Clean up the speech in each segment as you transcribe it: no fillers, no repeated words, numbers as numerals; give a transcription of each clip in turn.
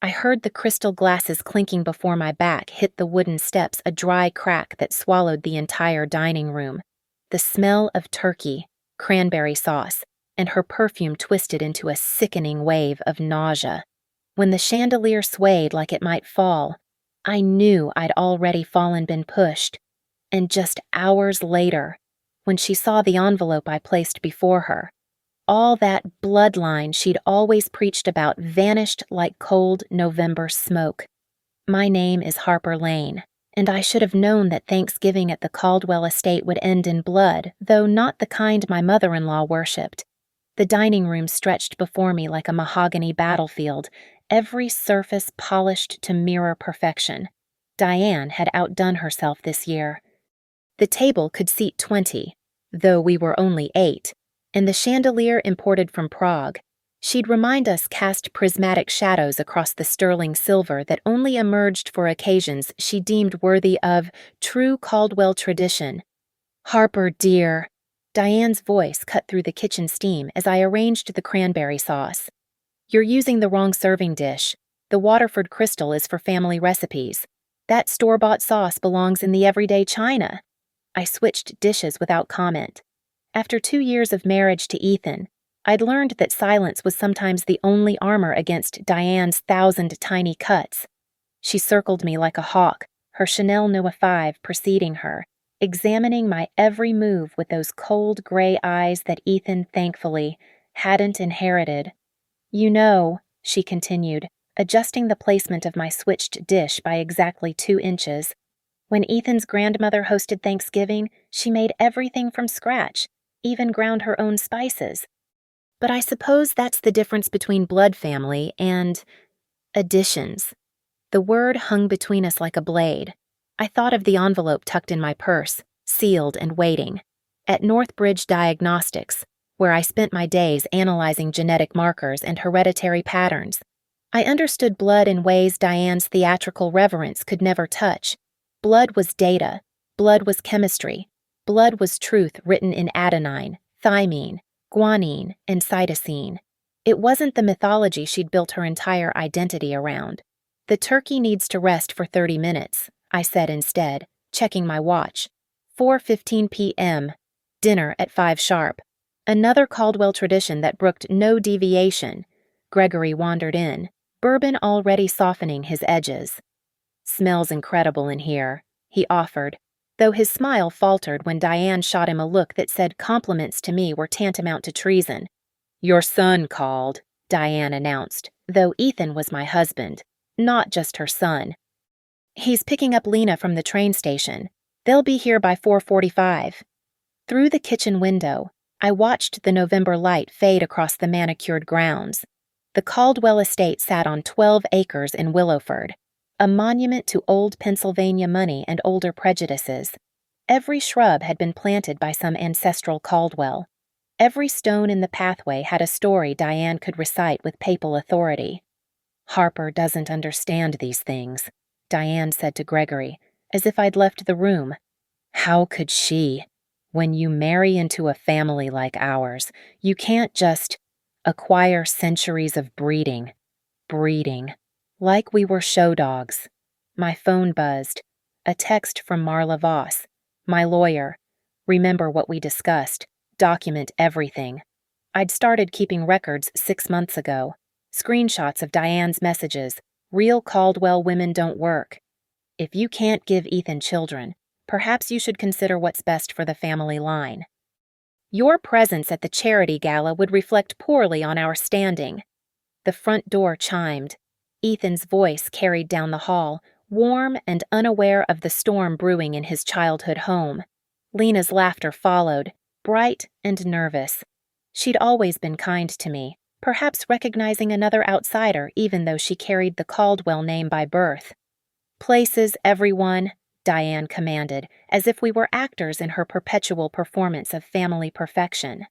I heard the crystal glasses clinking before my back hit the wooden steps, a dry crack that swallowed the entire dining room. The smell of turkey, cranberry sauce, and her perfume twisted into a sickening wave of nausea. When the chandelier swayed like it might fall, I knew I'd already been pushed. And just hours later, when she saw the envelope I placed before her, all that bloodline she'd always preached about vanished like cold November smoke. My name is Harper Lane, and I should have known that Thanksgiving at the Caldwell estate would end in blood, though not the kind my mother-in-law worshipped. The dining room stretched before me like a mahogany battlefield, every surface polished to mirror perfection. Diane had outdone herself this year. The table could seat 20, though we were only 8, and the chandelier imported from Prague. She'd remind us cast prismatic shadows across the sterling silver that only emerged for occasions she deemed worthy of true Caldwell tradition. "Harper, dear," Diane's voice cut through the kitchen steam as I arranged the cranberry sauce. "You're using the wrong serving dish. The Waterford Crystal is for family recipes. That store-bought sauce belongs in the everyday china." I switched dishes without comment. After 2 years of marriage to Ethan, I'd learned that silence was sometimes the only armor against Diane's 1,000 tiny cuts. She circled me like a hawk, her Chanel No. 5 preceding her, examining my every move with those cold gray eyes that Ethan, thankfully, hadn't inherited. "You know," she continued, adjusting the placement of my switched dish by exactly 2 inches, "when Ethan's grandmother hosted Thanksgiving, she made everything from scratch, even ground her own spices. But I suppose that's the difference between blood family and additions." The word hung between us like a blade. I thought of the envelope tucked in my purse, sealed and waiting, at Northbridge Diagnostics, where I spent my days analyzing genetic markers and hereditary patterns. I understood blood in ways Diane's theatrical reverence could never touch. Blood was data. Blood was chemistry. Blood was truth written in adenine, thymine, guanine, and cytosine. It wasn't the mythology she'd built her entire identity around. "The turkey needs to rest for 30 minutes, I said instead, checking my watch. 4:15 p.m. Dinner at 5 sharp. Another Caldwell tradition that brooked no deviation. Gregory wandered in, bourbon already softening his edges. "Smells incredible in here," he offered, though his smile faltered when Diane shot him a look that said compliments to me were tantamount to treason. "Your son called," Diane announced, though Ethan was my husband, not just her son. "He's picking up Lena from the train station. They'll be here by 4:45. Through the kitchen window, I watched the November light fade across the manicured grounds. The Caldwell estate sat on 12 acres in Willowford, a monument to old Pennsylvania money and older prejudices. Every shrub had been planted by some ancestral Caldwell. Every stone in the pathway had a story Diane could recite with papal authority. "Harper doesn't understand these things," Diane said to Gregory, as if I'd left the room. "How could she? When you marry into a family like ours, you can't just acquire centuries of breeding. Like we were show dogs." My phone buzzed. A text from Marla Voss, my lawyer. "Remember what we discussed. Document everything." I'd started keeping records 6 months ago. Screenshots of Diane's messages. "Real Caldwell women don't work. If you can't give Ethan children, perhaps you should consider what's best for the family line. Your presence at the charity gala would reflect poorly on our standing." The front door chimed. Ethan's voice carried down the hall, warm and unaware of the storm brewing in his childhood home. Lena's laughter followed, bright and nervous. She'd always been kind to me, perhaps recognizing another outsider even though she carried the Caldwell name by birth. "Places, everyone," Diane commanded, as if we were actors in her perpetual performance of family perfection.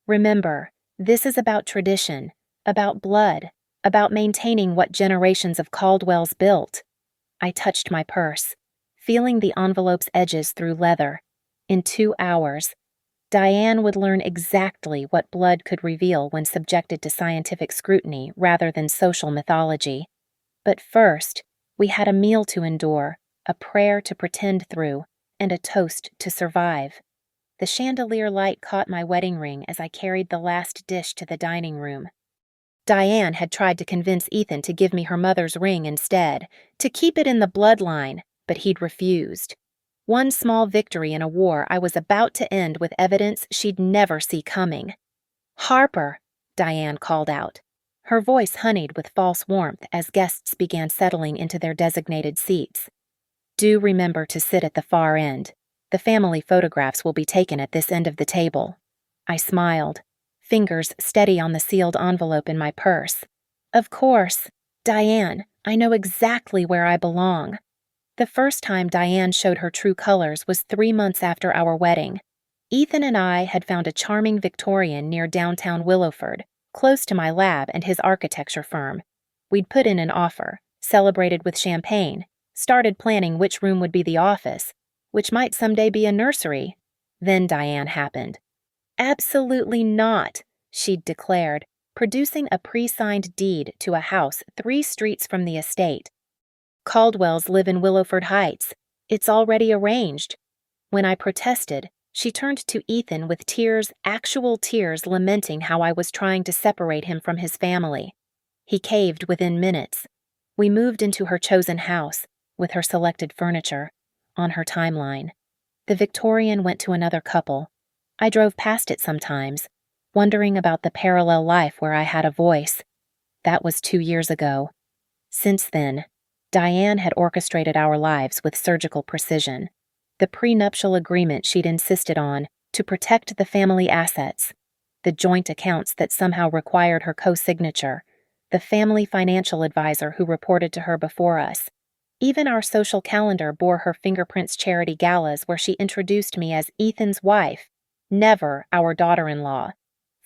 "Remember, this is about tradition, about blood, about maintaining what generations of Caldwells built." I touched my purse, feeling the envelope's edges through leather. In 2 hours, Diane would learn exactly what blood could reveal when subjected to scientific scrutiny rather than social mythology. But first, we had a meal to endure, a prayer to pretend through, and a toast to survive. The chandelier light caught my wedding ring as I carried the last dish to the dining room. Diane had tried to convince Ethan to give me her mother's ring instead, to keep it in the bloodline, but he'd refused. One small victory in a war I was about to end with evidence she'd never see coming. "Harper," Diane called out, her voice honeyed with false warmth as guests began settling into their designated seats. "Do remember to sit at the far end. The family photographs will be taken at this end of the table." I smiled, fingers steady on the sealed envelope in my purse. "Of course. Diane, I know exactly where I belong." The first time Diane showed her true colors was 3 months after our wedding. Ethan and I had found a charming Victorian near downtown Willowford, close to my lab and his architecture firm. We'd put in an offer, celebrated with champagne, started planning which room would be the office, which might someday be a nursery. Then Diane happened. "Absolutely not," she'd declared, producing a pre-signed deed to a house 3 streets from the estate. "Caldwells live in Willowford Heights. It's already arranged." When I protested, she turned to Ethan with tears, actual tears, lamenting how I was trying to separate him from his family. He caved within minutes. We moved into her chosen house, with her selected furniture, on her timeline. The Victorian went to another couple. I drove past it sometimes, wondering about the parallel life where I had a voice. That was 2 years ago. Since then, Diane had orchestrated our lives with surgical precision. The prenuptial agreement she'd insisted on to protect the family assets, the joint accounts that somehow required her co-signature, the family financial advisor who reported to her before us. Even our social calendar bore her fingerprints charity galas where she introduced me as Ethan's wife, never our daughter-in-law.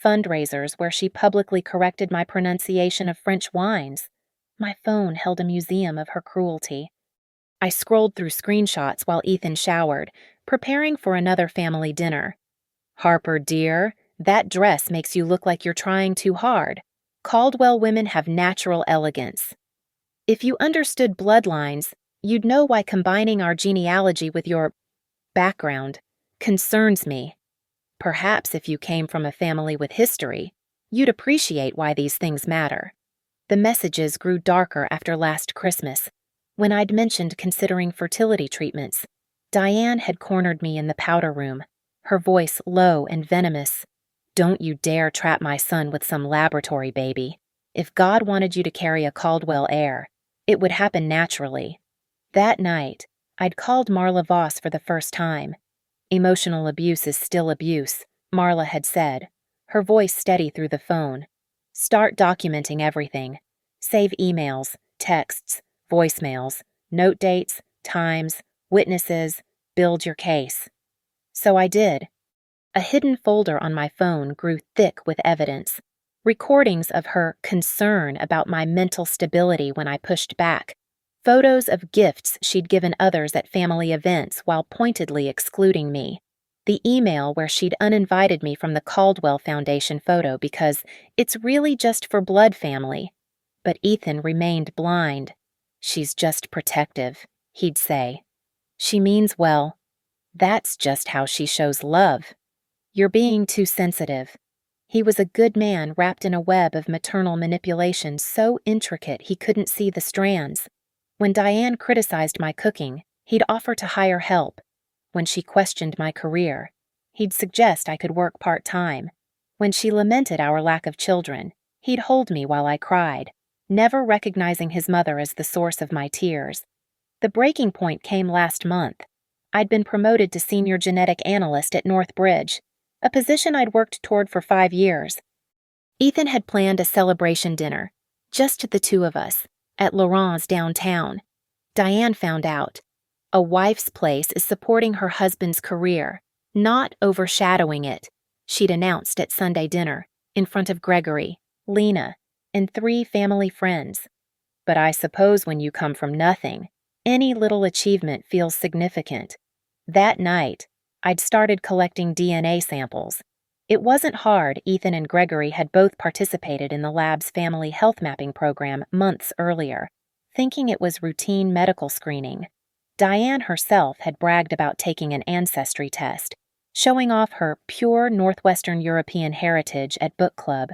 Fundraisers where she publicly corrected my pronunciation of French wines. My phone held a museum of her cruelty. I scrolled through screenshots while Ethan showered, preparing for another family dinner. "Harper, dear, that dress makes you look like you're trying too hard. Caldwell women have natural elegance." If you understood bloodlines, you'd know why combining our genealogy with your background concerns me. Perhaps if you came from a family with history, you'd appreciate why these things matter. The messages grew darker after last Christmas, when I'd mentioned considering fertility treatments. Diane had cornered me in the powder room, her voice low and venomous. "Don't you dare trap my son with some laboratory baby. If God wanted you to carry a Caldwell heir, it would happen naturally." That night, I'd called Marla Voss for the first time. "Emotional abuse is still abuse," Marla had said, her voice steady through the phone. "Start documenting everything. Save emails, texts, voicemails, note dates, times, witnesses, build your case." So I did. A hidden folder on my phone grew thick with evidence. Recordings of her concern about my mental stability when I pushed back. Photos of gifts she'd given others at family events while pointedly excluding me. The email where she'd uninvited me from the Caldwell Foundation photo because it's really just for blood family. But Ethan remained blind. "She's just protective," he'd say. "She means well. That's just how she shows love. You're being too sensitive." He was a good man wrapped in a web of maternal manipulation so intricate he couldn't see the strands. When Diane criticized my cooking, he'd offer to hire help. When she questioned my career, he'd suggest I could work part-time. When she lamented our lack of children, he'd hold me while I cried, never recognizing his mother as the source of my tears. The breaking point came last month. I'd been promoted to senior genetic analyst at Northbridge, a position I'd worked toward for 5 years. Ethan had planned a celebration dinner, just the 2 of us, at Laurent's downtown. Diane found out. A wife's place is supporting her husband's career, not overshadowing it, she'd announced at Sunday dinner, in front of Gregory, Lena, and 3 family friends. But I suppose when you come from nothing, any little achievement feels significant. That night, I'd started collecting DNA samples. It wasn't hard. Ethan and Gregory had both participated in the lab's family health mapping program months earlier. thinking it was routine medical screening. Diane herself had bragged about taking an ancestry test, showing off her pure Northwestern European heritage at book club,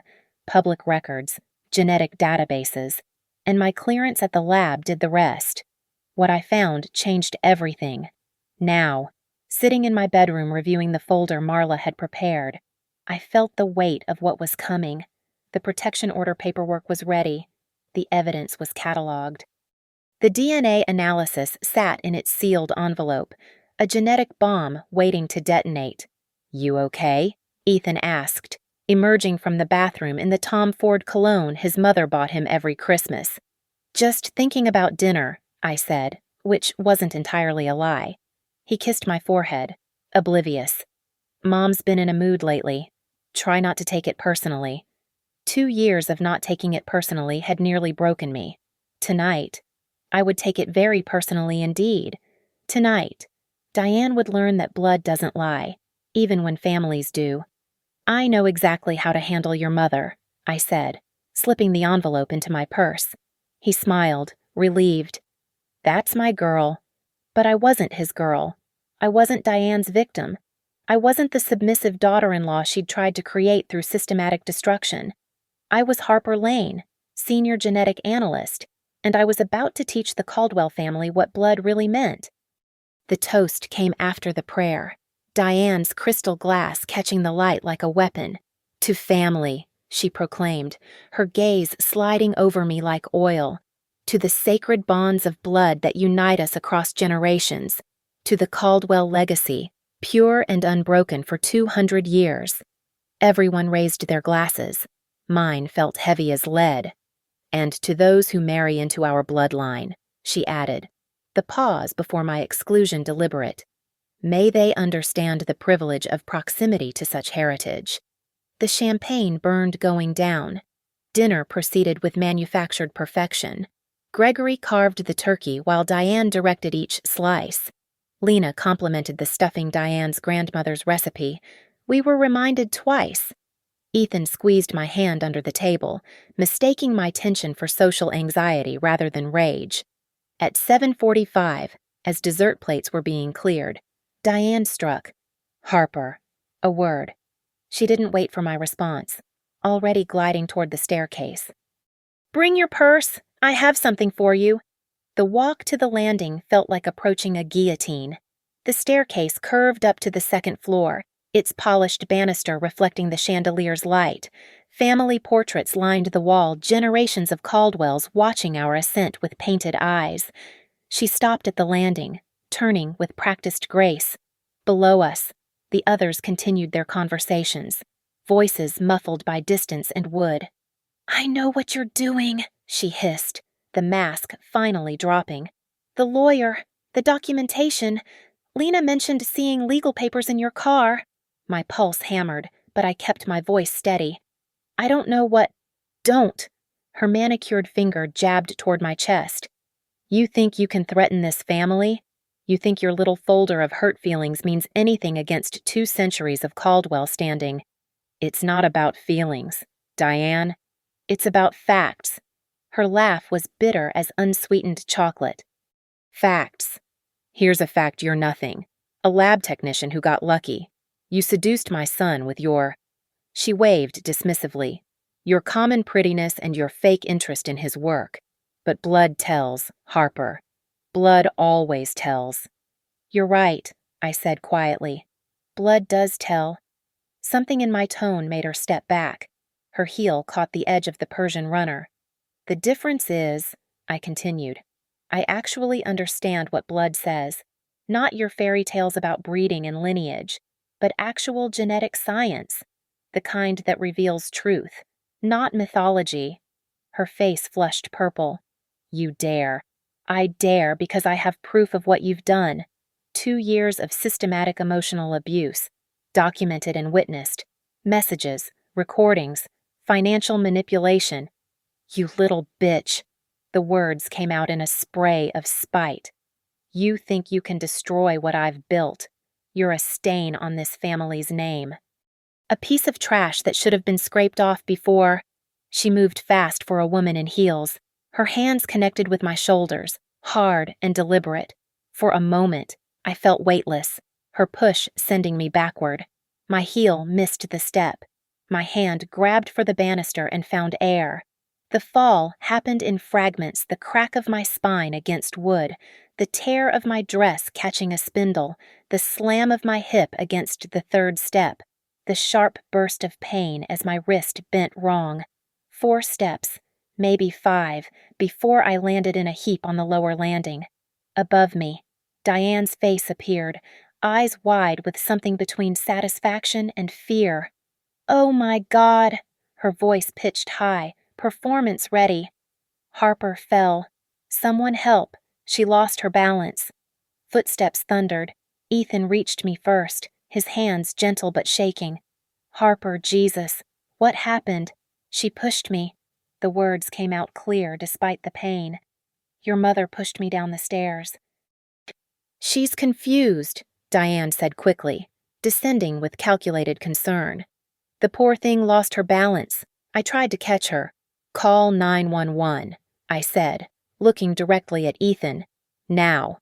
public records, genetic databases, and my clearance at the lab did the rest. What I found changed everything. Now, sitting in my bedroom reviewing the folder Marla had prepared, I felt the weight of what was coming. The protection order paperwork was ready. The evidence was cataloged. The DNA analysis sat in its sealed envelope, a genetic bomb waiting to detonate. "You okay?" Ethan asked, emerging from the bathroom in the Tom Ford cologne his mother bought him every Christmas. "Just thinking about dinner," I said, which wasn't entirely a lie. He kissed my forehead, oblivious. "Mom's been in a mood lately. Try not to take it personally." 2 years of not taking it personally had nearly broken me. Tonight, I would take it very personally indeed. Tonight, Diane would learn that blood doesn't lie, even when families do. "I know exactly how to handle your mother," I said, slipping the envelope into my purse. He smiled, relieved. "That's my girl." But I wasn't his girl. I wasn't Diane's victim. I wasn't the submissive daughter-in-law she'd tried to create through systematic destruction. I was Harper Lane, senior genetic analyst, and I was about to teach the Caldwell family what blood really meant. The toast came after the prayer, Diane's crystal glass catching the light like a weapon. "To family," she proclaimed, her gaze sliding over me like oil. "To the sacred bonds of blood that unite us across generations. To the Caldwell legacy, pure and unbroken for 200 years. Everyone raised their glasses. Mine felt heavy as lead. "And to those who marry into our bloodline," she added, the pause before my exclusion deliberate. "May they understand the privilege of proximity to such heritage." The champagne burned going down. Dinner proceeded with manufactured perfection. Gregory carved the turkey while Diane directed each slice. Lena complimented the stuffing Diane's grandmother's recipe. We were reminded twice. Ethan squeezed my hand under the table, mistaking my tension for social anxiety rather than rage. At 7:45, as dessert plates were being cleared, Diane struck. "Harper." A word. She didn't wait for my response, already gliding toward the staircase. "Bring your purse. I have something for you." The walk to the landing felt like approaching a guillotine. The staircase curved up to the second floor, its polished banister reflecting the chandelier's light. Family portraits lined the wall, generations of Caldwells watching our ascent with painted eyes. She stopped at the landing, turning with practiced grace. Below us, the others continued their conversations, voices muffled by distance and wood. "I know what you're doing," she hissed, the mask finally dropping. "The lawyer, the documentation. Lena mentioned seeing legal papers in your car." My pulse hammered, but I kept my voice steady. "I don't know what—" "Don't!" Her manicured finger jabbed toward my chest. "You think you can threaten this family? You think your little folder of hurt feelings means anything against 2 centuries of Caldwell standing? It's not about feelings, Diane. It's about facts." Her laugh was bitter as unsweetened chocolate. "Facts. Here's a fact you're nothing. A lab technician who got lucky. You seduced my son with your—" She waved dismissively. "Your common prettiness and your fake interest in his work. But blood tells, Harper. Blood always tells." "You're right," I said quietly. "Blood does tell." Something in my tone made her step back. Her heel caught the edge of the Persian runner. "The difference is," I continued, "I actually understand what blood says. Not your fairy tales about breeding and lineage, but actual genetic science. The kind that reveals truth, not mythology." Her face flushed purple. "You dare. I dare because I have proof of what you've done. 2 years of systematic emotional abuse, documented and witnessed. Messages, recordings, financial manipulation. You little bitch." The words came out in a spray of spite. "You think you can destroy what I've built. You're a stain on this family's name. A piece of trash that should have been scraped off before." She moved fast for a woman in heels, Her hands connected with my shoulders, hard and deliberate. For a moment, I felt weightless, her push sending me backward. My heel missed the step. My hand grabbed for the banister and found air. The fall happened in fragments, the crack of my spine against wood, the tear of my dress catching a spindle, the slam of my hip against the third step, the sharp burst of pain as my wrist bent wrong. 4 steps, maybe 5, before I landed in a heap on the lower landing. Above me, Diane's face appeared, eyes wide with something between satisfaction and fear. "Oh my God!" Her voice pitched high, performance ready. Harper fell. "Someone help." She lost her balance. Footsteps thundered. Ethan reached me first, his hands gentle but shaking. "Harper, Jesus. What happened?" She pushed me. The words came out clear despite the pain. "Your mother pushed me down the stairs." "She's confused," Diane said quickly, descending with calculated concern. "The poor thing lost her balance. I tried to catch her." "Call 911, I said, looking directly at Ethan. "Now."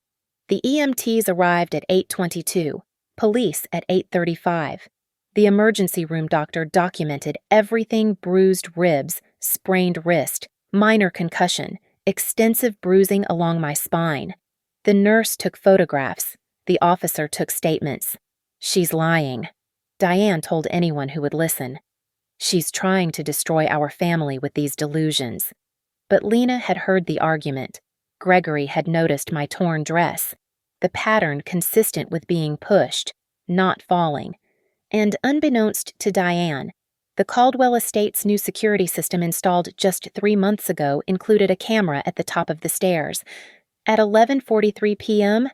The EMTs arrived at 8:22, police at 8:35. The emergency room doctor documented everything: bruised ribs, sprained wrist, minor concussion, extensive bruising along my spine. The nurse took photographs. The officer took statements. "She's lying," Diane told anyone who would listen. "She's trying to destroy our family with these delusions." But Lena had heard the argument. Gregory had noticed my torn dress, the pattern consistent with being pushed, not falling. And unbeknownst to Diane, the Caldwell Estate's new security system installed just 3 months ago included a camera at the top of the stairs. At 11:43 p.m.,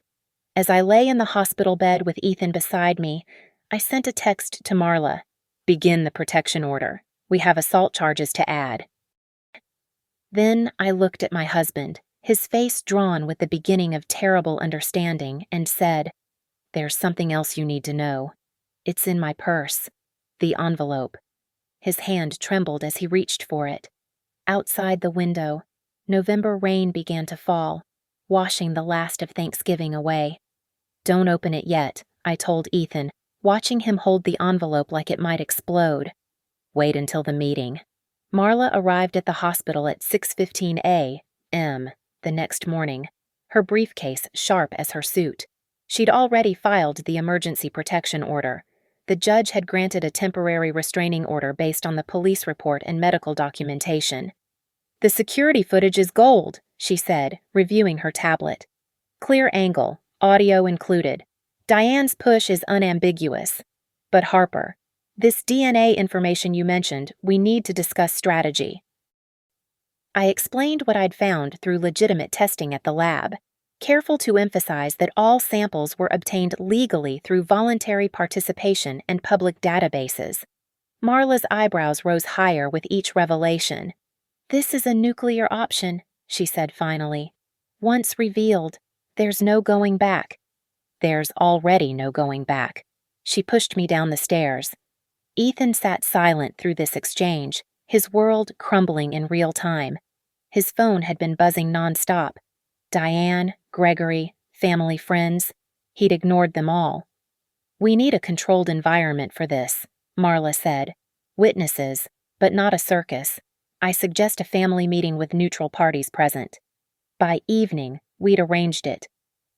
as I lay in the hospital bed with Ethan beside me, I sent a text to Marla. "Begin the protection order. We have assault charges to add." Then I looked at my husband, his face drawn with the beginning of terrible understanding, and said, "There's something else you need to know. It's in my purse. The envelope." His hand trembled as he reached for it. Outside the window, November rain began to fall, washing the last of Thanksgiving away. "Don't open it yet," I told Ethan, watching him hold the envelope like it might explode. "Wait until the meeting." Marla arrived at the hospital at 6:15 a.m. the next morning, her briefcase sharp as her suit. She'd already filed the emergency protection order. The judge had granted a temporary restraining order based on the police report and medical documentation. "The security footage is gold," she said, reviewing her tablet. "Clear angle, audio included. Diane's push is unambiguous. But Harper, this DNA information you mentioned, we need to discuss strategy." I explained what I'd found through legitimate testing at the lab, careful to emphasize that all samples were obtained legally through voluntary participation and public databases. Marla's eyebrows rose higher with each revelation. "This is a nuclear option," she said finally. "Once revealed, there's no going back." "There's already no going back." She pushed me down the stairs. Ethan sat silent through this exchange, his world crumbling in real time. His phone had been buzzing nonstop. Diane, Gregory, family, friends. He'd ignored them all. "We need a controlled environment for this," Marla said. "Witnesses, but not a circus. I suggest a family meeting with neutral parties present." By evening, we'd arranged it.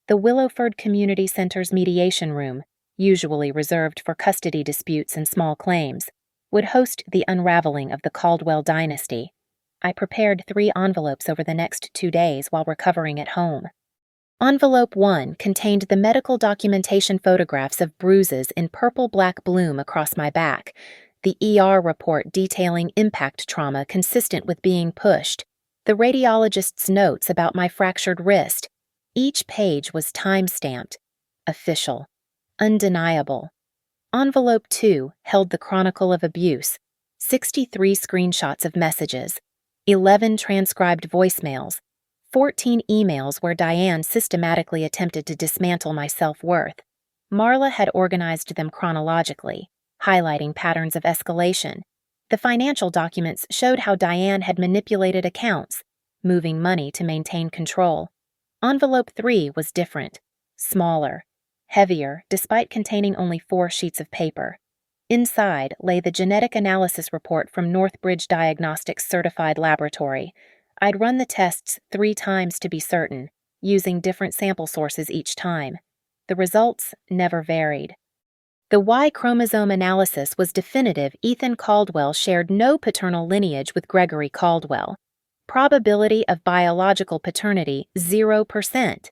The Willowford Community Center's mediation room, usually reserved for custody disputes and small claims, would host the unraveling of the Caldwell dynasty. I prepared 3 envelopes over the next 2 days while recovering at home. Envelope 1 contained the medical documentation photographs of bruises in purple-black bloom across my back, the ER report detailing impact trauma consistent with being pushed, the radiologist's notes about my fractured wrist. Each page was time-stamped, official, undeniable. Envelope 2 held the chronicle of abuse, 63 screenshots of messages, 11 transcribed voicemails, 14 emails where Diane systematically attempted to dismantle my self-worth. Marla had organized them chronologically, highlighting patterns of escalation. The financial documents showed how Diane had manipulated accounts, moving money to maintain control. Envelope 3 was different, smaller, heavier, despite containing only 4 sheets of paper. Inside lay the genetic analysis report from Northbridge Diagnostics Certified Laboratory. I'd run the tests 3 times to be certain, using different sample sources each time. The results never varied. The Y chromosome analysis was definitive. Ethan Caldwell shared no paternal lineage with Gregory Caldwell. Probability of biological paternity, 0%.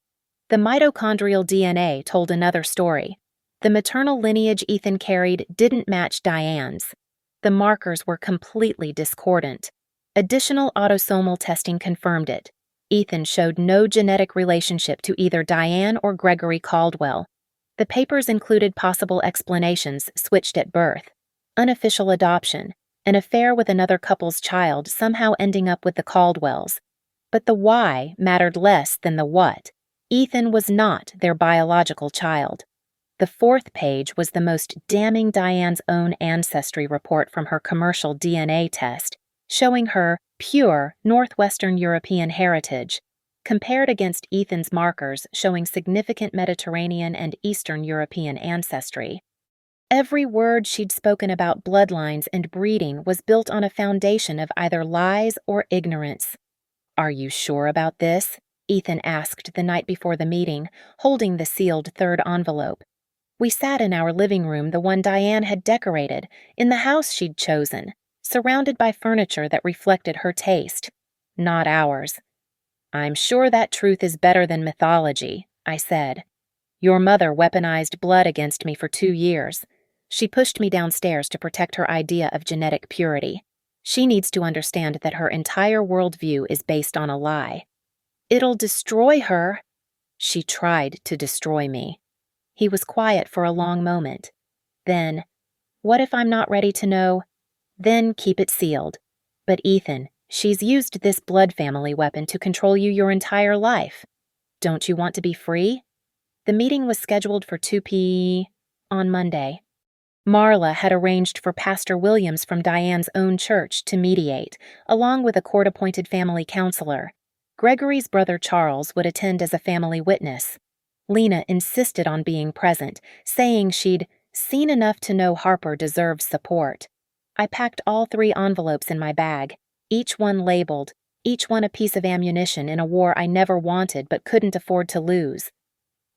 The mitochondrial DNA told another story. The maternal lineage Ethan carried didn't match Diane's. The markers were completely discordant. Additional autosomal testing confirmed it. Ethan showed no genetic relationship to either Diane or Gregory Caldwell. The papers included possible explanations switched at birth, unofficial adoption, an affair with another couple's child somehow ending up with the Caldwells. But the why mattered less than the what. Ethan was not their biological child. The 4th page was the most damning. Diane's own ancestry report from her commercial DNA test, showing her pure Northwestern European heritage, compared against Ethan's markers showing significant Mediterranean and Eastern European ancestry. Every word she'd spoken about bloodlines and breeding was built on a foundation of either lies or ignorance. "Are you sure about this?" Ethan asked the night before the meeting, holding the sealed 3rd envelope. We sat in our living room, the one Diane had decorated, in the house she'd chosen, surrounded by furniture that reflected her taste, not ours. "I'm sure that truth is better than mythology," I said. "Your mother weaponized blood against me for 2 years. She pushed me downstairs to protect her idea of genetic purity. She needs to understand that her entire worldview is based on a lie." "It'll destroy her." "She tried to destroy me." He was quiet for a long moment. Then, "What if I'm not ready to know?" "Then keep it sealed. But Ethan, she's used this blood family weapon to control you your entire life. Don't you want to be free?" The meeting was scheduled for 2 p.m. on Monday. Marla had arranged for Pastor Williams from Diane's own church to mediate, along with a court-appointed family counselor. Gregory's brother Charles would attend as a family witness. Lena insisted on being present, saying she'd seen enough to know Harper deserved support. I packed all 3 envelopes in my bag, each one labeled, each one a piece of ammunition in a war I never wanted but couldn't afford to lose.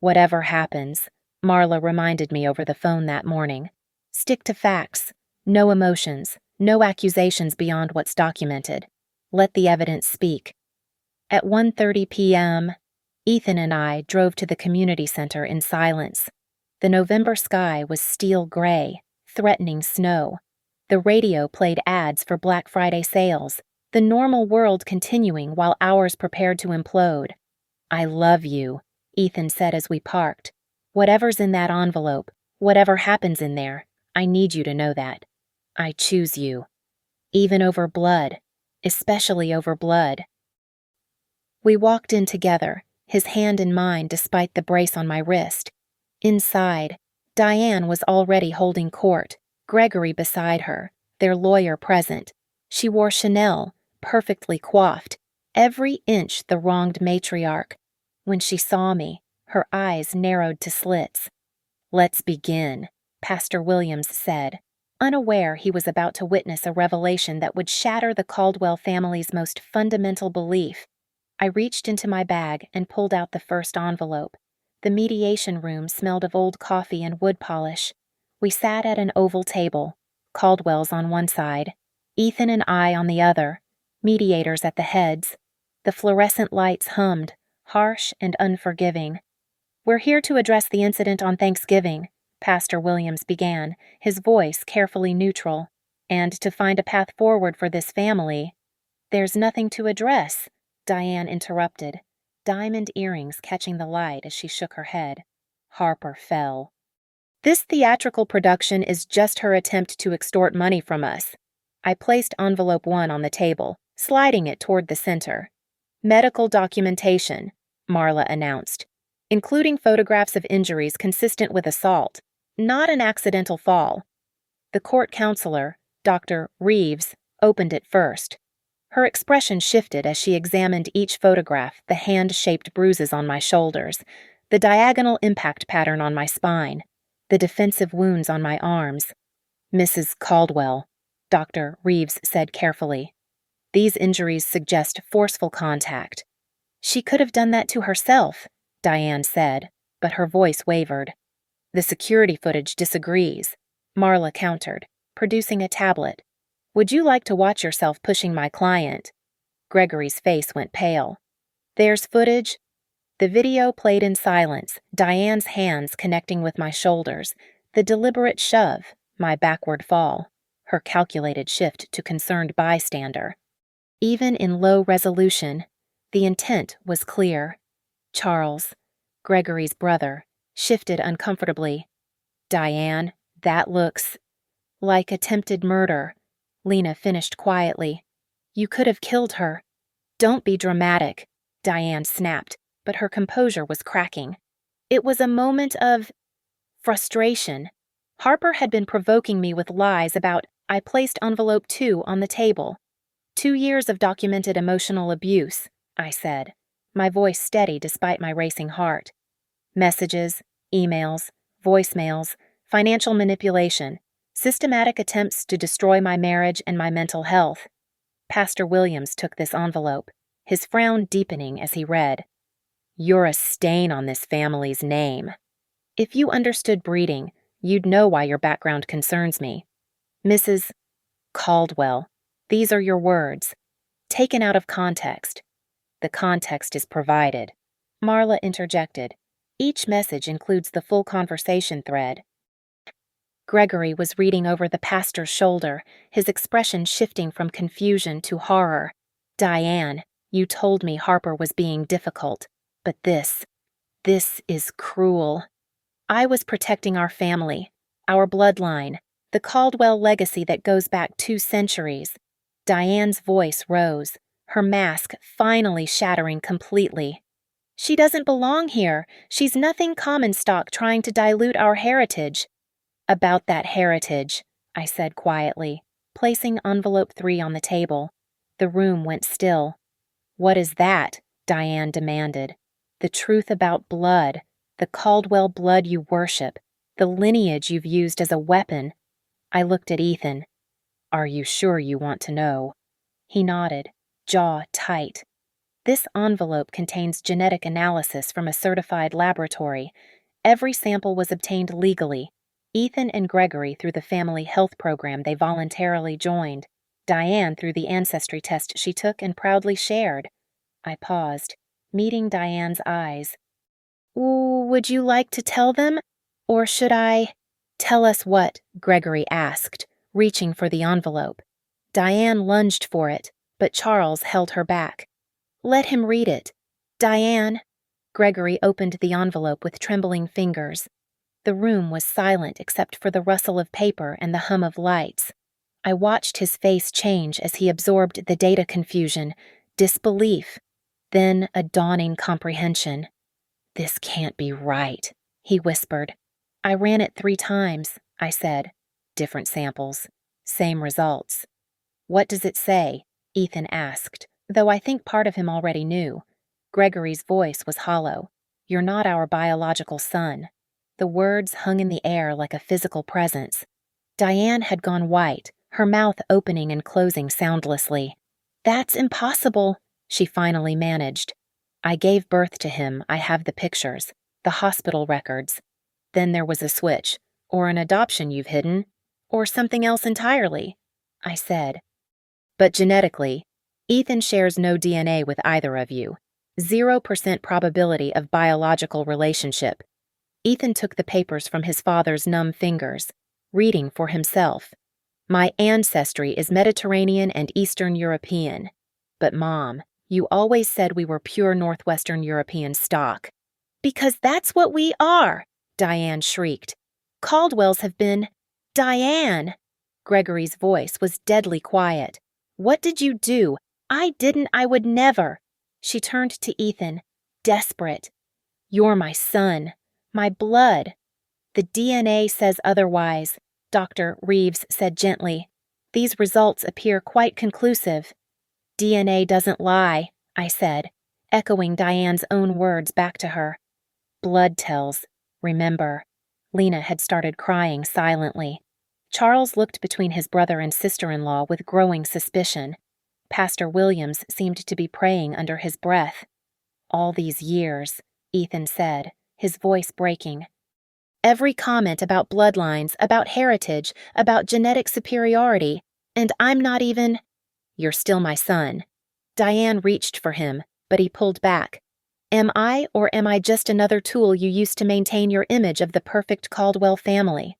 "Whatever happens," Marla reminded me over the phone that morning, "stick to facts. No emotions, no accusations beyond what's documented. Let the evidence speak." At 1:30 p.m., Ethan and I drove to the community center in silence. The November sky was steel gray, threatening snow. The radio played ads for Black Friday sales, the normal world continuing while ours prepared to implode. "I love you," Ethan said as we parked. "Whatever's in that envelope, whatever happens in there, I need you to know that. I choose you. Even over blood, especially over blood." We walked in together, his hand in mine despite the brace on my wrist. Inside, Diane was already holding court, Gregory beside her, their lawyer present. She wore Chanel, perfectly coiffed, every inch the wronged matriarch. When she saw me, her eyes narrowed to slits. "Let's begin," Pastor Williams said, unaware he was about to witness a revelation that would shatter the Caldwell family's most fundamental belief. I reached into my bag and pulled out the first envelope. The mediation room smelled of old coffee and wood polish. We sat at an oval table, Caldwell's on one side, Ethan and I on the other, mediators at the heads. The fluorescent lights hummed, harsh and unforgiving. "We're here to address the incident on Thanksgiving," Pastor Williams began, his voice carefully neutral, "and to find a path forward for this family." "There's nothing to address," Diane interrupted, diamond earrings catching the light as she shook her head. Harper fell. "This theatrical production is just her attempt to extort money from us." I placed envelope 1 on the table, sliding it toward the center. "Medical documentation," Marla announced, "including photographs of injuries consistent with assault, not an accidental fall." The court counselor, Dr. Reeves, opened it first. Her expression shifted as she examined each photograph, the hand-shaped bruises on my shoulders, the diagonal impact pattern on my spine, the defensive wounds on my arms. "Mrs. Caldwell," Dr. Reeves said carefully. "These injuries suggest forceful contact." "She could have done that to herself," Diane said, but her voice wavered. "The security footage disagrees," Marla countered, producing a tablet. "Would you like to watch yourself pushing my client?" Gregory's face went pale. "There's footage." The video played in silence, Diane's hands connecting with my shoulders, the deliberate shove, my backward fall, her calculated shift to concerned bystander. Even in low resolution, the intent was clear. Charles, Gregory's brother, shifted uncomfortably. "Diane, that looks like attempted murder," Lena finished quietly. "You could have killed her." "Don't be dramatic," Diane snapped, but her composure was cracking. It was a moment of frustration. Harper had been provoking me with lies about I placed envelope 2 on the table. 2 years of documented emotional abuse, I said, my voice steady despite my racing heart. Messages, emails, voicemails, financial manipulation, systematic attempts to destroy my marriage and my mental health. Pastor Williams took this envelope, his frown deepening as he read. "You're a stain on this family's name. If you understood breeding, you'd know why your background concerns me. Mrs. Caldwell, these are your words, taken out of context. The context is provided." Marla interjected. "Each message includes the full conversation thread." Gregory was reading over the pastor's shoulder, his expression shifting from confusion to horror. "Diane, you told me Harper was being difficult, but this is cruel. I was protecting our family, our bloodline, the Caldwell legacy that goes back 2 centuries. Diane's voice rose, her mask finally shattering completely. "She doesn't belong here. She's nothing common stock trying to dilute our heritage." "About that heritage," I said quietly, placing envelope 3 on the table. The room went still. "What is that?" Diane demanded. "The truth about blood, the Caldwell blood you worship, the lineage you've used as a weapon." I looked at Ethan. "Are you sure you want to know?" He nodded, jaw tight. "This envelope contains genetic analysis from a certified laboratory. Every sample was obtained legally. Ethan and Gregory through the family health program they voluntarily joined. Diane through the ancestry test she took and proudly shared." I paused, meeting Diane's eyes. "Would you like to tell them? Or should I—" "Tell us what?" Gregory asked, reaching for the envelope. Diane lunged for it, but Charles held her back. "Let him read it." "Diane." Gregory opened the envelope with trembling fingers. The room was silent except for the rustle of paper and the hum of lights. I watched his face change as he absorbed the data confusion, disbelief, then a dawning comprehension. "This can't be right," he whispered. "I ran it 3 times, I said. "Different samples. Same results." "What does it say?" Ethan asked, though I think part of him already knew. Gregory's voice was hollow. "You're not our biological son." The words hung in the air like a physical presence. Diane had gone white, her mouth opening and closing soundlessly. "That's impossible," she finally managed. "I gave birth to him. I have the pictures, the hospital records." Then there was a switch. "Or an adoption you've hidden. Or something else entirely," I said. "But genetically, Ethan shares no DNA with either of you. 0% probability of biological relationship." Ethan took the papers from his father's numb fingers, reading for himself. "My ancestry is Mediterranean and Eastern European. But Mom, you always said we were pure Northwestern European stock." "Because that's what we are," Diane shrieked. "Caldwells have been—" "Diane!" Gregory's voice was deadly quiet. "What did you do?" "I didn't. I would never." She turned to Ethan, desperate. "You're my son. My blood." "The DNA says otherwise," Dr. Reeves said gently. "These results appear quite conclusive." DNA doesn't lie, I said, echoing Diane's own words back to her. Blood tells, remember. Lena had started crying silently. Charles looked between his brother and sister-in-law with growing suspicion. Pastor Williams seemed to be praying under his breath. All these years, Ethan said, his voice breaking. Every comment about bloodlines, about heritage, about genetic superiority, and I'm not even— You're still my son. Diane reached for him, but he pulled back. Am I, or am I just another tool you used to maintain your image of the perfect Caldwell family?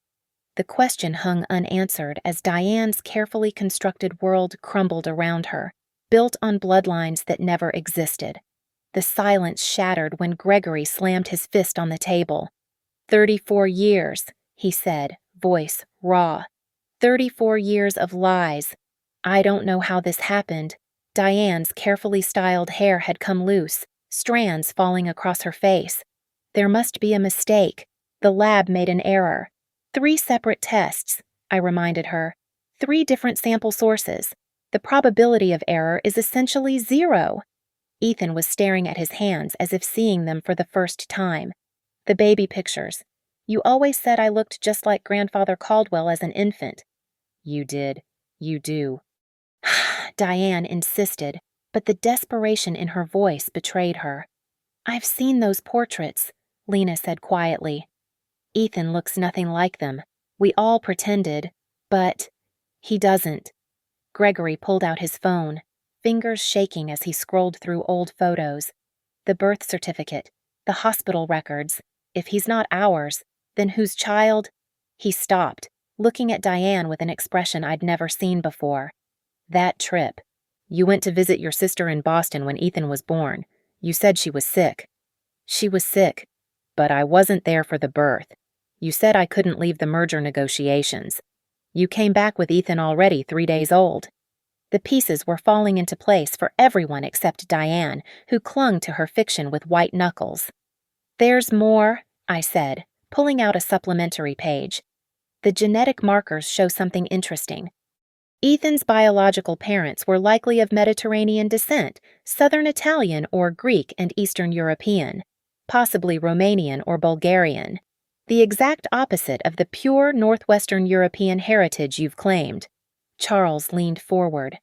The question hung unanswered as Diane's carefully constructed world crumbled around her, built on bloodlines that never existed. The silence shattered when Gregory slammed his fist on the table. 34 years, he said, voice raw. 34 years of lies. I don't know how this happened. Diane's carefully styled hair had come loose, strands falling across her face. There must be a mistake. The lab made an error. 3 separate tests, I reminded her. 3 different sample sources. The probability of error is essentially 0. Ethan was staring at his hands as if seeing them for the first time. The baby pictures. You always said I looked just like Grandfather Caldwell as an infant. You did. You do. Diane insisted, but the desperation in her voice betrayed her. I've seen those portraits, Lena said quietly. Ethan looks nothing like them. We all pretended, but he doesn't. Gregory pulled out his phone, fingers shaking as he scrolled through old photos. The birth certificate, the hospital records. If he's not ours, then whose child? He stopped, looking at Diane with an expression I'd never seen before. That trip. You went to visit your sister in Boston when Ethan was born. You said she was sick. She was sick, but I wasn't there for the birth. You said I couldn't leave the merger negotiations. You came back with Ethan already 3 days old. The pieces were falling into place for everyone except Diane, who clung to her fiction with white knuckles. There's more, I said, pulling out a supplementary page. The genetic markers show something interesting. Ethan's biological parents were likely of Mediterranean descent, Southern Italian or Greek and Eastern European, possibly Romanian or Bulgarian. The exact opposite of the pure Northwestern European heritage you've claimed. Charles leaned forward.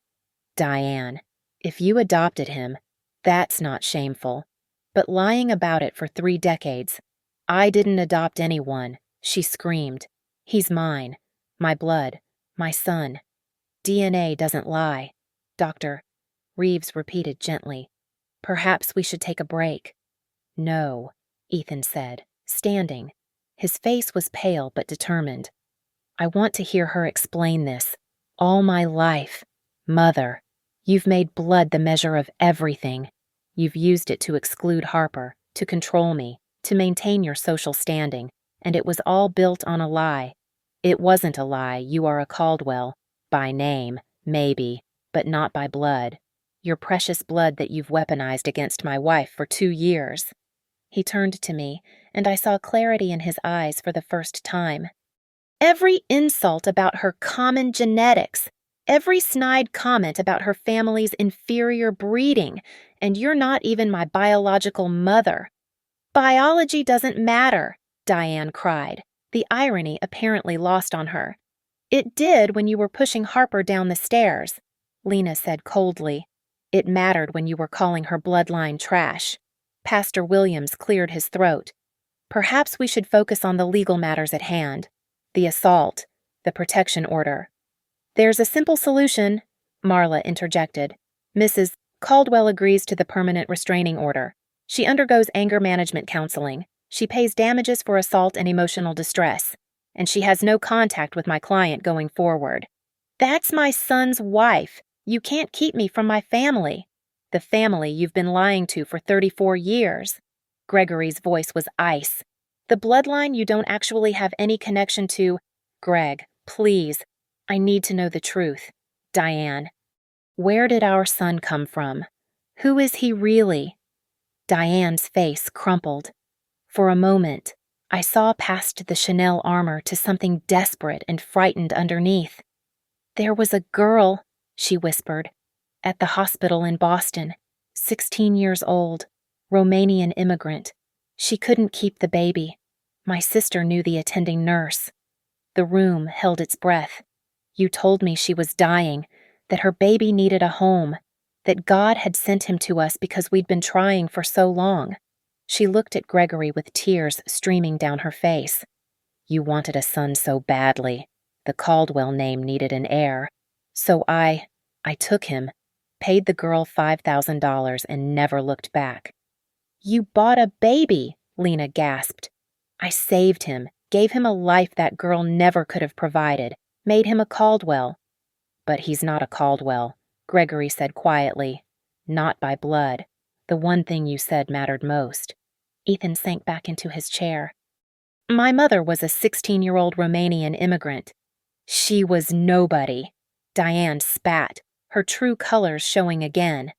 Diane, if you adopted him, that's not shameful. But lying about it for 3 decades. I didn't adopt anyone, she screamed. He's mine, my blood, my son. DNA doesn't lie. Doctor, Reeves repeated gently. Perhaps we should take a break. No, Ethan said, standing. His face was pale but determined. I want to hear her explain this. All my life. Mother, you've made blood the measure of everything. You've used it to exclude Harper, to control me, to maintain your social standing, and it was all built on a lie. It wasn't a lie, you are a Caldwell. By name, maybe, but not by blood. Your precious blood that you've weaponized against my wife for 2 years. He turned to me, and I saw clarity in his eyes for the first time. Every insult about her common genetics, every snide comment about her family's inferior breeding, and you're not even my biological mother. Biology doesn't matter, Diane cried, the irony apparently lost on her. It did when you were pushing Harper down the stairs, Lena said coldly. It mattered when you were calling her bloodline trash. Pastor Williams cleared his throat. Perhaps we should focus on the legal matters at hand. The assault, the protection order. There's a simple solution, Marla interjected. Mrs. Caldwell agrees to the permanent restraining order. She undergoes anger management counseling. She pays damages for assault and emotional distress. And she has no contact with my client going forward. That's my son's wife. You can't keep me from my family. The family you've been lying to for 34 years. Gregory's voice was ice. The bloodline you don't actually have any connection to. Greg, please. I need to know the truth. Diane. Where did our son come from? Who is he really? Diane's face crumpled. For a moment, I saw past the Chanel armor to something desperate and frightened underneath. There was a girl, she whispered. At the hospital in Boston, 16 years old, Romanian immigrant. She couldn't keep the baby. My sister knew the attending nurse. The room held its breath. You told me she was dying, that her baby needed a home, that God had sent him to us because we'd been trying for so long. She looked at Gregory with tears streaming down her face. You wanted a son so badly. The Caldwell name needed an heir. So I took him, paid the girl $5,000 and never looked back. You bought a baby, Lena gasped. I saved him, gave him a life that girl never could have provided, made him a Caldwell. But he's not a Caldwell, Gregory said quietly. Not by blood. The one thing you said mattered most. Ethan sank back into his chair. My mother was a 16-year-old Romanian immigrant. She was nobody. Diane spat, her true colors showing again.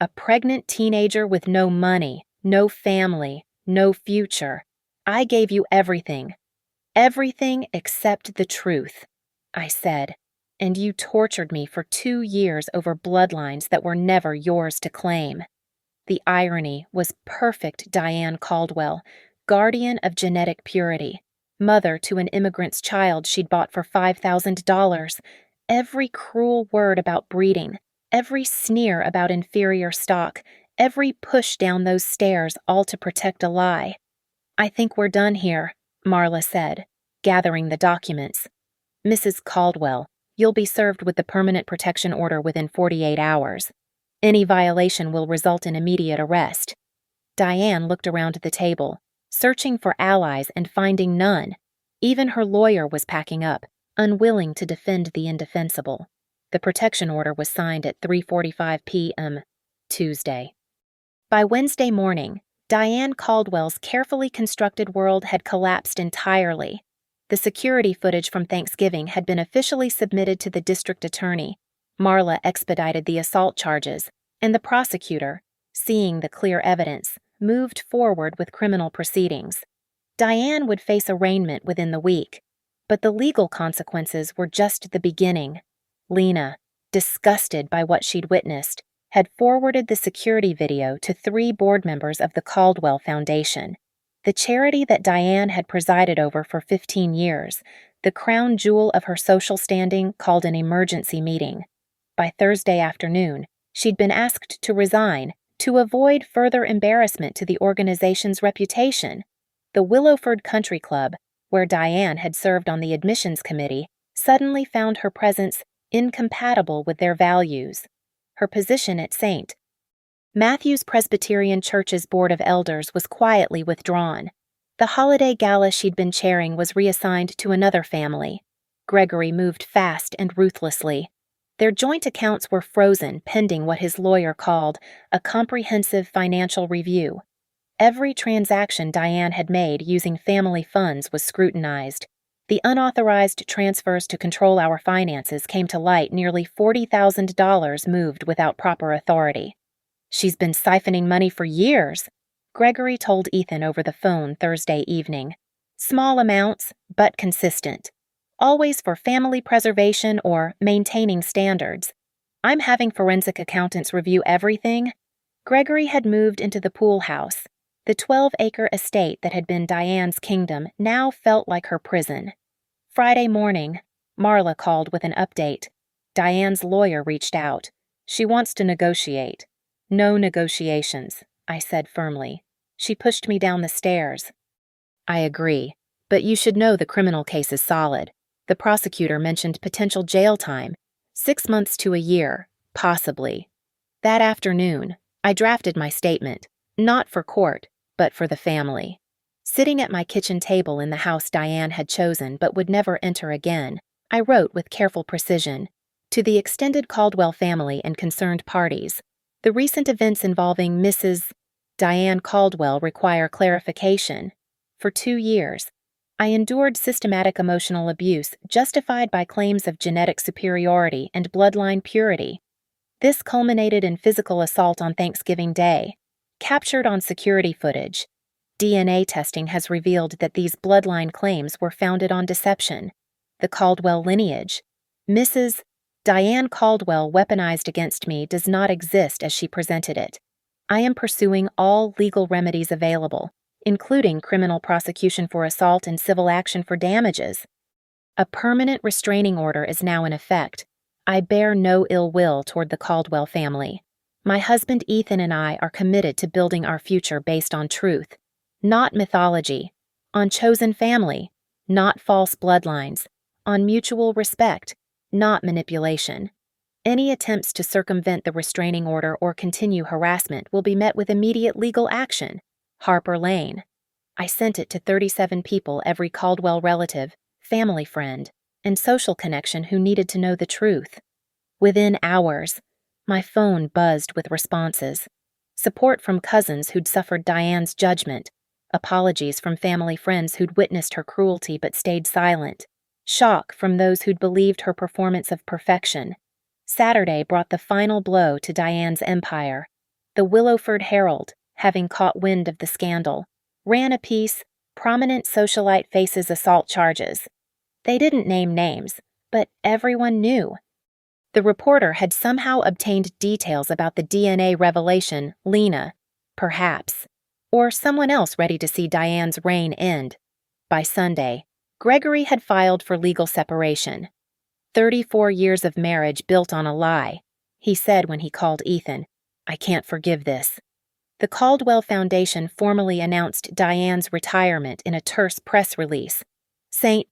A pregnant teenager with no money, no family, no future. I gave you everything. Everything except the truth, I said, and you tortured me for 2 years over bloodlines that were never yours to claim. The irony was perfect Diane Caldwell, guardian of genetic purity, mother to an immigrant's child she'd bought for $5,000, every cruel word about breeding, every sneer about inferior stock, every push down those stairs, all to protect a lie. I think we're done here, Marla said, gathering the documents. Mrs. Caldwell, you'll be served with the permanent protection order within 48 hours. Any violation will result in immediate arrest. Diane looked around the table, searching for allies and finding none. Even her lawyer was packing up, unwilling to defend the indefensible. The protection order was signed at 3:45 p.m. Tuesday. By Wednesday morning, Diane Caldwell's carefully constructed world had collapsed entirely. The security footage from Thanksgiving had been officially submitted to the district attorney. Marla expedited the assault charges, and the prosecutor, seeing the clear evidence, moved forward with criminal proceedings. Diane would face arraignment within the week, but the legal consequences were just the beginning. Lena, disgusted by what she'd witnessed, had forwarded the security video to 3 board members of the Caldwell Foundation, the charity that Diane had presided over for 15 years, the crown jewel of her social standing, called an emergency meeting. By Thursday afternoon, she'd been asked to resign to avoid further embarrassment to the organization's reputation. The Willowford Country Club, where Diane had served on the admissions committee, suddenly found her presence incompatible with their values. Her position at St. Matthew's Presbyterian Church's Board of Elders was quietly withdrawn. The holiday gala she'd been chairing was reassigned to another family. Gregory moved fast and ruthlessly. Their joint accounts were frozen pending what his lawyer called a comprehensive financial review. Every transaction Diane had made using family funds was scrutinized. The unauthorized transfers to control our finances came to light. Nearly $40,000 moved without proper authority. She's been siphoning money for years, Gregory told Ethan over the phone Thursday evening. Small amounts, but consistent. Always for family preservation or maintaining standards. I'm having forensic accountants review everything. Gregory had moved into the pool house. The 12-acre estate that had been Diane's kingdom now felt like her prison. Friday morning, Marla called with an update. Diane's lawyer reached out. She wants to negotiate. No negotiations, I said firmly. She pushed me down the stairs. I agree, but you should know the criminal case is solid. The prosecutor mentioned potential jail time, 6 months to a year, possibly. That afternoon, I drafted my statement, not for court, but for the family. Sitting at my kitchen table in the house Diane had chosen but would never enter again, I wrote with careful precision, to the extended Caldwell family and concerned parties, the recent events involving Mrs. Diane Caldwell require clarification. For 2 years, I endured systematic emotional abuse justified by claims of genetic superiority and bloodline purity. This culminated in physical assault on Thanksgiving Day, captured on security footage. DNA testing has revealed that these bloodline claims were founded on deception. The Caldwell lineage, Mrs. Diane Caldwell weaponized against me does not exist as she presented it. I am pursuing all legal remedies available, including criminal prosecution for assault and civil action for damages. A permanent restraining order is now in effect. I bear no ill will toward the Caldwell family. My husband Ethan and I are committed to building our future based on truth, not mythology, on chosen family, not false bloodlines, on mutual respect, not manipulation. Any attempts to circumvent the restraining order or continue harassment will be met with immediate legal action. Harper Lane. I sent it to 37 people, every Caldwell relative, family friend, and social connection who needed to know the truth. Within hours, my phone buzzed with responses. Support from cousins who'd suffered Diane's judgment, apologies from family friends who'd witnessed her cruelty but stayed silent, shock from those who'd believed her performance of perfection. Saturday brought the final blow to Diane's empire. The Willowford Herald, having caught wind of the scandal, ran a piece, "Prominent Socialite Faces Assault Charges." They didn't name names, but everyone knew. The reporter had somehow obtained details about the DNA revelation, Lena, perhaps, or someone else ready to see Diane's reign end. By Sunday, Gregory had filed for legal separation. 34 years of marriage built on a lie, he said when he called Ethan. I can't forgive this. The Caldwell Foundation formally announced Diane's retirement in a terse press release. St.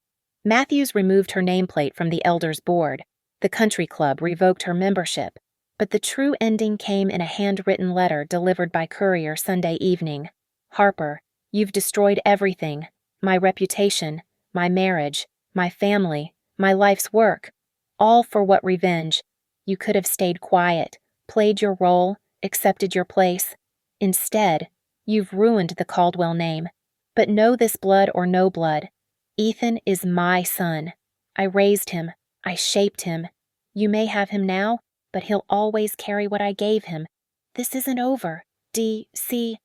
Matthews removed her nameplate from the elders' board. The country club revoked her membership, but the true ending came in a handwritten letter delivered by courier Sunday evening. Harper, you've destroyed everything. My reputation, my marriage, my family, my life's work. All for what revenge? You could have stayed quiet, played your role, accepted your place. Instead, you've ruined the Caldwell name. But know this, blood or no blood. Ethan is my son. I raised him. I shaped him. You may have him now, but he'll always carry what I gave him. This isn't over. D.C.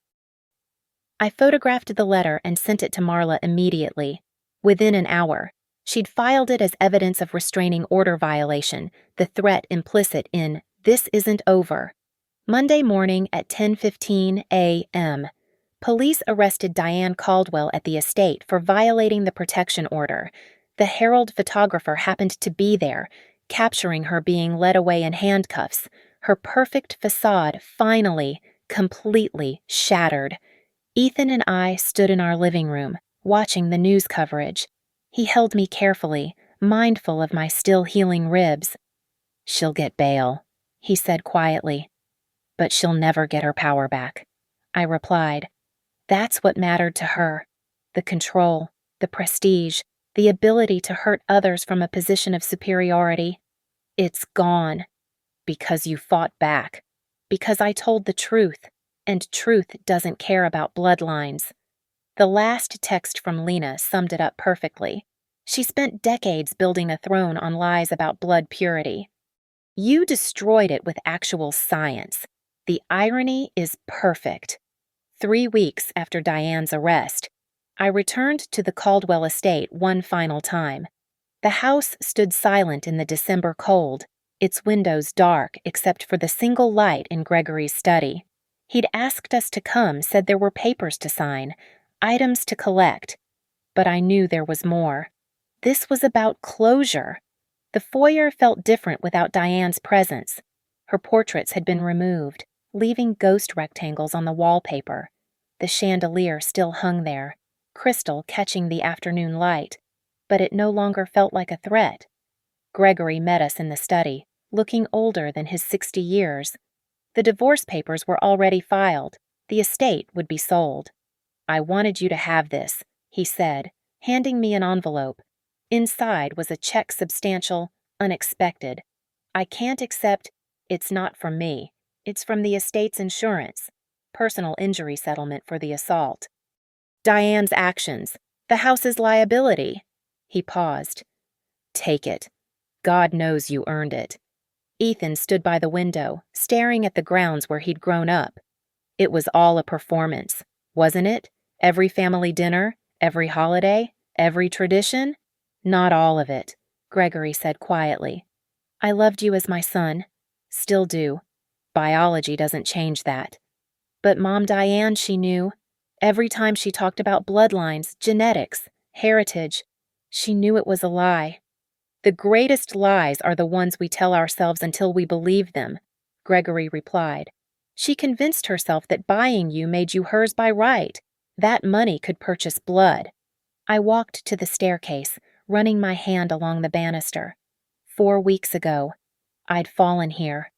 I photographed the letter and sent it to Marla immediately. Within an hour, she'd filed it as evidence of restraining order violation, the threat implicit in "This isn't over." Monday morning at 10:15 a.m., police arrested Diane Caldwell at the estate for violating the protection order. The Herald photographer happened to be there, capturing her being led away in handcuffs, her perfect facade finally, completely shattered. Ethan and I stood in our living room, watching the news coverage. He held me carefully, mindful of my still healing ribs. She'll get bail, he said quietly. But she'll never get her power back, I replied. That's what mattered to her. The control, the prestige, the ability to hurt others from a position of superiority. It's gone. Because you fought back. Because I told the truth, and truth doesn't care about bloodlines. The last text from Lena summed it up perfectly. She spent decades building a throne on lies about blood purity. You destroyed it with actual science. The irony is perfect. 3 weeks after Diane's arrest, I returned to the Caldwell estate one final time. The house stood silent in the December cold, its windows dark except for the single light in Gregory's study. He'd asked us to come, said there were papers to sign, items to collect. But I knew there was more. This was about closure. The foyer felt different without Diane's presence. Her portraits had been removed, leaving ghost rectangles on the wallpaper. The chandelier still hung there, crystal catching the afternoon light, but it no longer felt like a threat. Gregory met us in the study, looking older than his 60 years. The divorce papers were already filed. The estate would be sold. I wanted you to have this, he said, handing me an envelope. Inside was a check substantial, unexpected. I can't accept. It's not from me. It's from the estate's insurance. Personal injury settlement for the assault. Diane's actions. The house's liability. He paused. Take it. God knows you earned it. Ethan stood by the window, staring at the grounds where he'd grown up. It was all a performance, wasn't it? Every family dinner, every holiday, every tradition? Not all of it, Gregory said quietly. I loved you as my son. Still do. Biology doesn't change that. But Mom Diane, she knew. Every time she talked about bloodlines, genetics, heritage, she knew it was a lie. The greatest lies are the ones we tell ourselves until we believe them, Gregory replied. She convinced herself that buying you made you hers by right. That money could purchase blood. I walked to the staircase, running my hand along the banister. 4 weeks ago, I'd fallen here,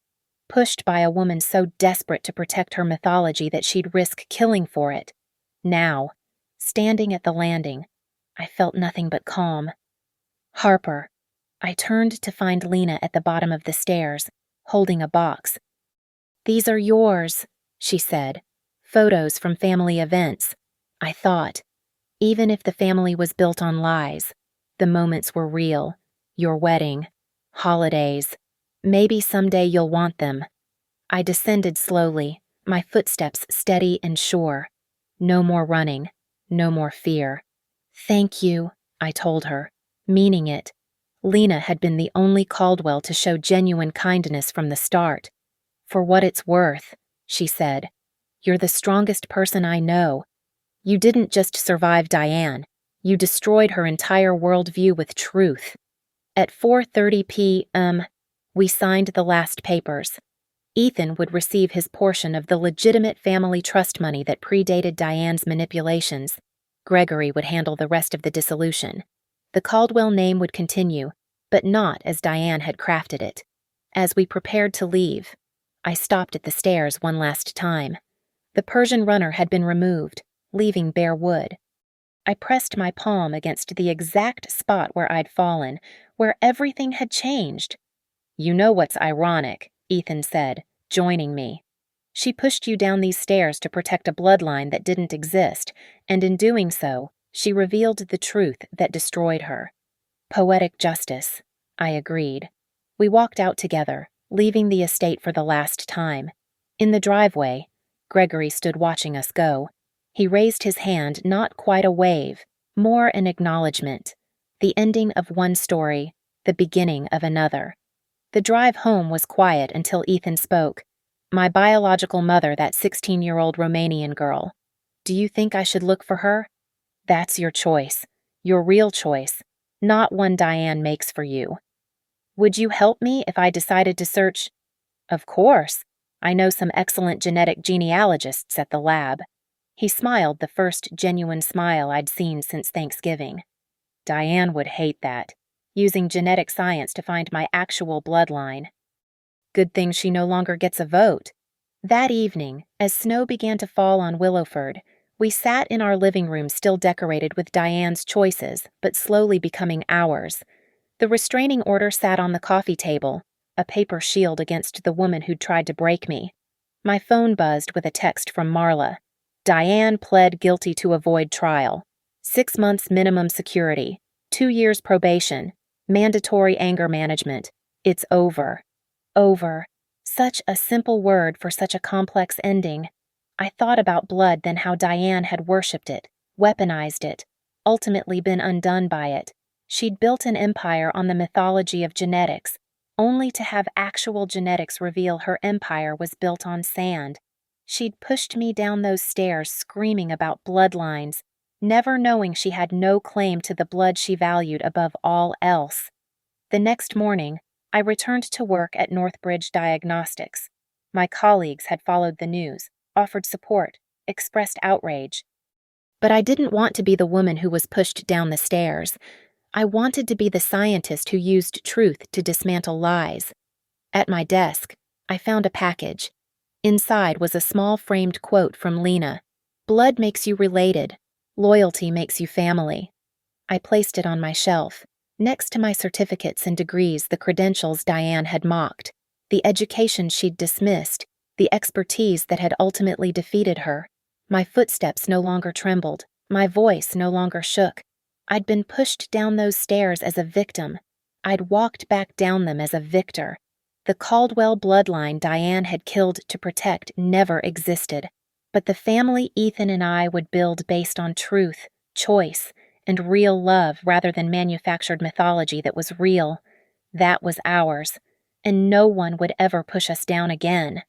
pushed by a woman so desperate to protect her mythology that she'd risk killing for it. Now, standing at the landing, I felt nothing but calm. Harper. I turned to find Lena at the bottom of the stairs, holding a box. These are yours, she said. Photos from family events. I thought, even if the family was built on lies, the moments were real. Your wedding, holidays. Maybe someday you'll want them. I descended slowly, my footsteps steady and sure. No more running, no more fear. Thank you, I told her, meaning it. Lena had been the only Caldwell to show genuine kindness from the start. For what it's worth, she said, you're the strongest person I know. You didn't just survive Diane, you destroyed her entire worldview with truth. At 4:30 p.m., we signed the last papers. Ethan would receive his portion of the legitimate family trust money that predated Diane's manipulations. Gregory would handle the rest of the dissolution. The Caldwell name would continue, but not as Diane had crafted it. As we prepared to leave, I stopped at the stairs one last time. The Persian runner had been removed, leaving bare wood. I pressed my palm against the exact spot where I'd fallen, where everything had changed. You know what's ironic, Ethan said, joining me. She pushed you down these stairs to protect a bloodline that didn't exist, and in doing so, she revealed the truth that destroyed her. Poetic justice, I agreed. We walked out together, leaving the estate for the last time. In the driveway, Gregory stood watching us go. He raised his hand, not quite a wave, more an acknowledgement. The ending of one story, the beginning of another. The drive home was quiet until Ethan spoke. My biological mother, that 16-year-old Romanian girl. Do you think I should look for her? That's your choice, your real choice, not one Diane makes for you. Would you help me if I decided to search? Of course. I know some excellent genetic genealogists at the lab. He smiled, the first genuine smile I'd seen since Thanksgiving. Diane would hate that, using genetic science to find my actual bloodline. Good thing she no longer gets a vote. That evening, as snow began to fall on Willowford, we sat in our living room still decorated with Diane's choices, but slowly becoming ours. The restraining order sat on the coffee table, a paper shield against the woman who'd tried to break me. My phone buzzed with a text from Marla. Diane pled guilty to avoid trial. 6 months minimum security. 2 years probation. Mandatory anger management. It's over. Over. Such a simple word for such a complex ending. I thought about blood, then how Diane had worshipped it, weaponized it, ultimately been undone by it. She'd built an empire on the mythology of genetics, only to have actual genetics reveal her empire was built on sand. She'd pushed me down those stairs screaming about bloodlines, never knowing she had no claim to the blood she valued above all else. The next morning, I returned to work at Northbridge Diagnostics. My colleagues had followed the news, offered support, expressed outrage. But I didn't want to be the woman who was pushed down the stairs. I wanted to be the scientist who used truth to dismantle lies. At my desk, I found a package. Inside was a small framed quote from Lena. Blood makes you related. Loyalty makes you family. I placed it on my shelf, next to my certificates and degrees, the credentials Diane had mocked, the education she'd dismissed, the expertise that had ultimately defeated her. My footsteps no longer trembled. My voice no longer shook. I'd been pushed down those stairs as a victim. I'd walked back down them as a victor. The Caldwell bloodline Diane had killed to protect never existed, but the family Ethan and I would build based on truth, choice, and real love rather than manufactured mythology that was real. That was ours. and no one would ever push us down again.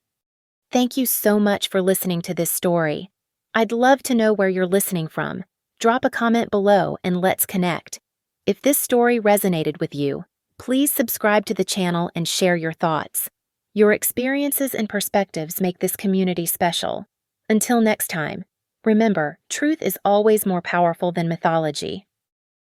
Thank you so much for listening to this story. I'd love to know where you're listening from. Drop a comment below and let's connect. If this story resonated with you, please subscribe to the channel and share your thoughts. Your experiences and perspectives make this community special. Until next time, remember, truth is always more powerful than mythology.